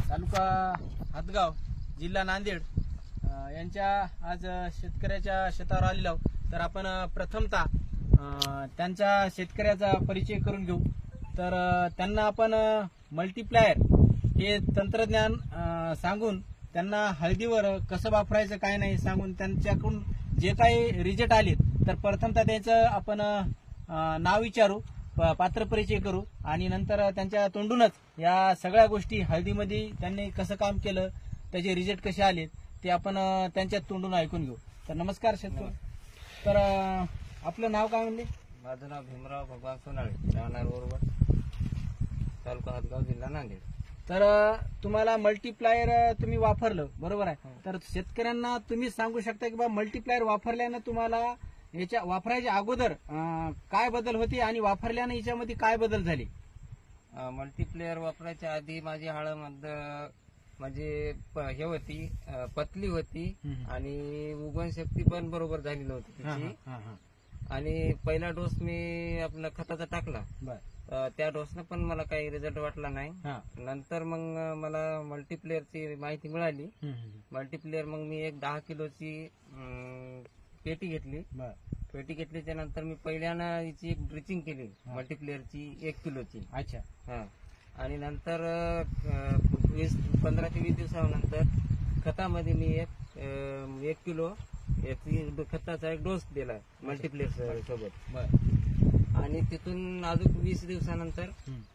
तालुका हातगाव, जिल्हा नांदेड यांच्या आज शेतकऱ्याच्या शेतावर आलेलो आहोत. तर आपण प्रथमतः त्यांच्या शेतकऱ्याचा परिचय करून घेऊ. तर त्यांना आपण मल्टीप्लायर हे तंत्रज्ञान सांगून त्यांना हळदीवर कसं वापरायचं काय नाही सांगून त्यांच्याकडून जे काही रिझल्ट आले तर प्रथमतः त्याचं आपण नाव विचारू, पात्र परिचय करू आणि नंतर त्यांच्या तोंडूनच या सगळ्या गोष्टी हळदीमध्ये त्यांनी कसं काम केलं, त्याचे रिझल्ट कसे आले ते आपण त्यांच्या तोंडून ऐकून घेऊ. तर नमस्कार शेतकरी. तर आपलं नाव काय म्हणले? माझं नाव भीमराव भगवान सोनाळे, राहणार ओरवड, तालुका हातगाव, जिल्हा नांदेड. तर तुम्हाला मल्टीप्लायर तुम्ही वापरलं, बरोबर आहे? तर शेतकऱ्यांना तुम्ही सांगू शकता की बा मल्टीप्लायर वापरल्यानं तुम्हाला याच्या वापरायच्या अगोदर काय बदल होते आणि वापरल्यानं याच्यामध्ये काय बदल झाले? मल्टीप्लेअर वापरायच्या आधी माझी हळद म्हणजे हे होती, पतली होती आणि उगवण शक्ती पण बरोबर झाली नव्हती तिची. आणि पहिला डोस मी आपला खताचा टाकला, त्या डोसनं पण मला काही रिझल्ट वाटला नाही. नंतर मग मला मल्टीप्लेअरची माहिती मिळाली. मल्टीप्लेअर मग मी एक 10 किलोची पेटी घेतली. पेटी घेतल्याच्या नंतर मी पहिल्यानं हिची एक ड्रिचिंग केली मल्टीप्लेअरची 1 किलोची. अच्छा. हा. आणि नंतर 15 ते 20 दिवसानंतर खतामध्ये मी 1 किलो खताचा एक डोस दिला मल्टीप्लेअर सोबत. आणि तिथून अजून 20 दिवसानंतर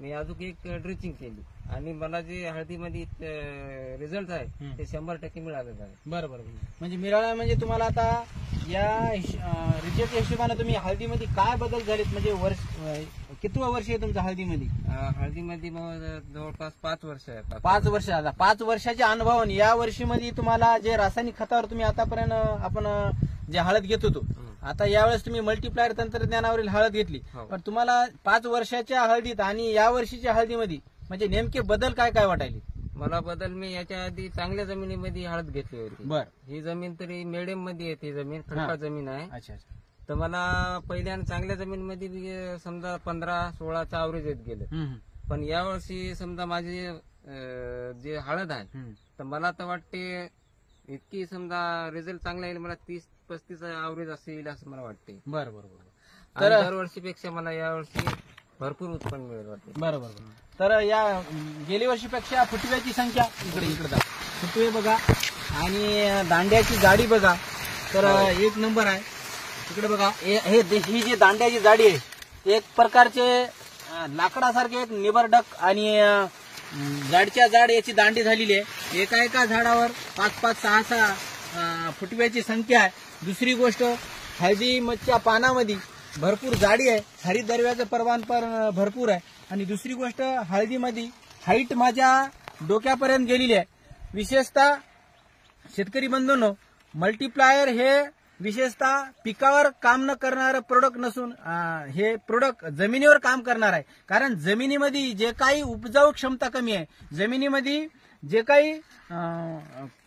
मी अजून एक ड्रिचिंग केली आणि मला जे हळदीमध्ये रिझल्ट आहे ते 100% मिळालेलं आहे. बरोबर. म्हणजे मिळाला म्हणजे तुम्हाला आता या रिझल्टच्या हिशोबाने तुम्ही हळदीमध्ये काय बदल झालेत? म्हणजे वर्ष कितवं वर्ष आहे तुमचं हळदीमध्ये? हळदीमध्ये जवळपास 5 वर्ष आहे. 5 वर्ष. आता 5 वर्षाच्या अनुभवाने या वर्षीमध्ये तुम्हाला जे रासायनिक खतावर तुम्ही आतापर्यंत आपण जे हळद घेत होतो, आता यावेळेस तुम्ही मल्टीप्लायर तंत्रज्ञानावरील हळद घेतली, पण तुम्हाला 5 वर्षाच्या हळदीत आणि या वर्षीच्या हळदीमध्ये म्हणजे नेमके बदल काय काय वाटायले? मला बदल, मी याच्या आधी चांगल्या जमिनीमध्ये हळद घेतली होती. बर. ही जमीन तरी मिडियम मध्ये येते, जमीन खडकाळ जमीन आहे. अच्छा. तर मला पहिल्या चांगल्या जमीनमध्ये समजा 15-16चं ॲव्हरेज येत गेलं. पण यावर्षी समजा माझी जे हळद आहे तर मला तर वाटते इतकी समजा रिझल्ट चांगला येईल, मला 30-35 ॲव्हरेज असेल असं मला वाटते. बरोबर. तर दरवर्षीपेक्षा मला यावर्षी भरपूर उत्पन्न मिळेल वाटते. बरोबर. तर या गेल्या वर्षीपेक्षा फुटव्याची संख्या इकडे जा, फुटवे बघा आणि दांड्याची जाडी बघा, तर एक नंबर आहे. इकडे बघा, ही जी दांड्याची जाडी आहे एक प्रकारचे लाकडासारखे एक निबरडक आणि जाडच्या जाड याची दांडी झालेली आहे. एका झाडावर 5-5, 6-6 फुटव्याची संख्या आहे. दुसरी गोष्ट, हळदी मधच्या पानामध्ये भरपूर जाडी आहे, हरितद्रव्याचं प्रमाण पण भरपूर आहे. आणि दुसरी गोष्ट, हळदीमध्ये हाईट माझ्या डोक्यापर्यंत गेलेली आहे. विशेषतः शेतकरी बंधूंनो, मल्टीप्लायर हे विशेषतः पिकावर काम न करणारं प्रोडक्ट नसून हे प्रोडक्ट जमिनीवर काम करणार आहे. कारण जमिनीमध्ये जे काही उपजाऊ क्षमता कमी आहे, जमिनीमध्ये जे काही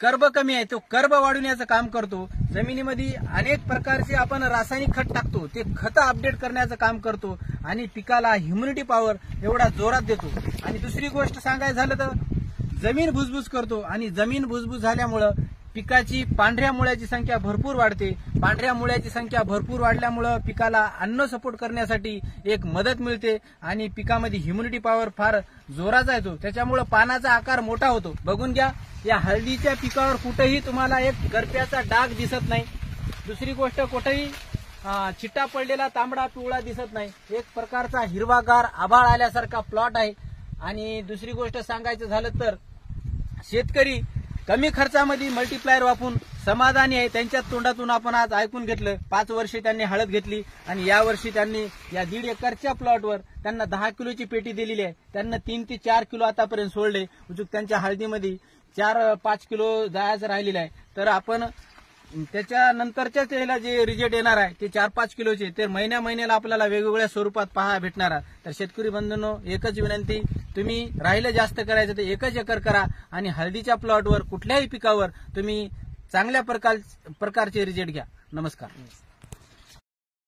कर्ब कमी आहे तो कर्ब वाढवण्याचं काम करतो. जमिनीमध्ये अनेक प्रकारचे आपण रासायनिक खत टाकतो, ते खत अपडेट करण्याचं काम करतो आणि पिकाला ह्युमिनिटी पॉवर एवढा जोरात देतो. आणि दुसरी गोष्ट सांगायचं झालं तर जमीन भुसभुस करतो आणि जमीन भुसभुस झाल्यामुळं पिकाची पांढऱ्या मुळ्याची संख्या भरपूर वाढते. पांढऱ्या मुळ्याची संख्या भरपूर वाढल्यामुळं पिकाला अन्न सपोर्ट करण्यासाठी एक मदत मिळते आणि पिकामध्ये ह्युमिनिटी पॉवर फार जोराचा येतो. त्याच्यामुळं पानाचा आकार मोठा होतो. बघून घ्या, या हळदीच्या पिकावर कुठेही तुम्हाला एक गरप्याचा डाग दिसत नाही. दुसरी गोष्ट, कुठेही चिट्टा पडलेला तांबडा पिवळा दिसत नाही. एक प्रकारचा हिरवागार आभाळ आल्यासारखा प्लॉट आहे. आणि दुसरी गोष्ट सांगायचं झालं तर शेतकरी कमी खर्चामध्ये मल्टीप्लायर वापरून समाधानी आहे. त्यांच्या तोंडातून आपण आज ऐकून घेतलं. 5 वर्षे त्यांनी हळद घेतली आणि या वर्षी त्यांनी या 1.5 एकरच्या प्लॉटवर त्यांना 10 किलोची पेटी दिलेली आहे. त्यांना 3 ते 4 किलो आतापर्यंत सोडले. त्यांच्या हळदीमध्ये 4-5 किलो जायचं राहिलेलं आहे. तर आपण त्याच्यानंतरच्या त्याला जे रिझल्ट येणार आहे ते 4-5 किलोचे, ते महिन्याला आपल्याला वेगवेगळ्या स्वरूपात पहा भेटणार आहे. तर शेतकरी बंधूंनो, एकच विनंती, तुम्ही राहिलं जास्त करायचं तर 1 एकर करा आणि हळदीच्या प्लॉटवर कुठल्याही पिकावर तुम्ही चांगल्या प्रकारचे रिझल्ट घ्या. नमस्कार.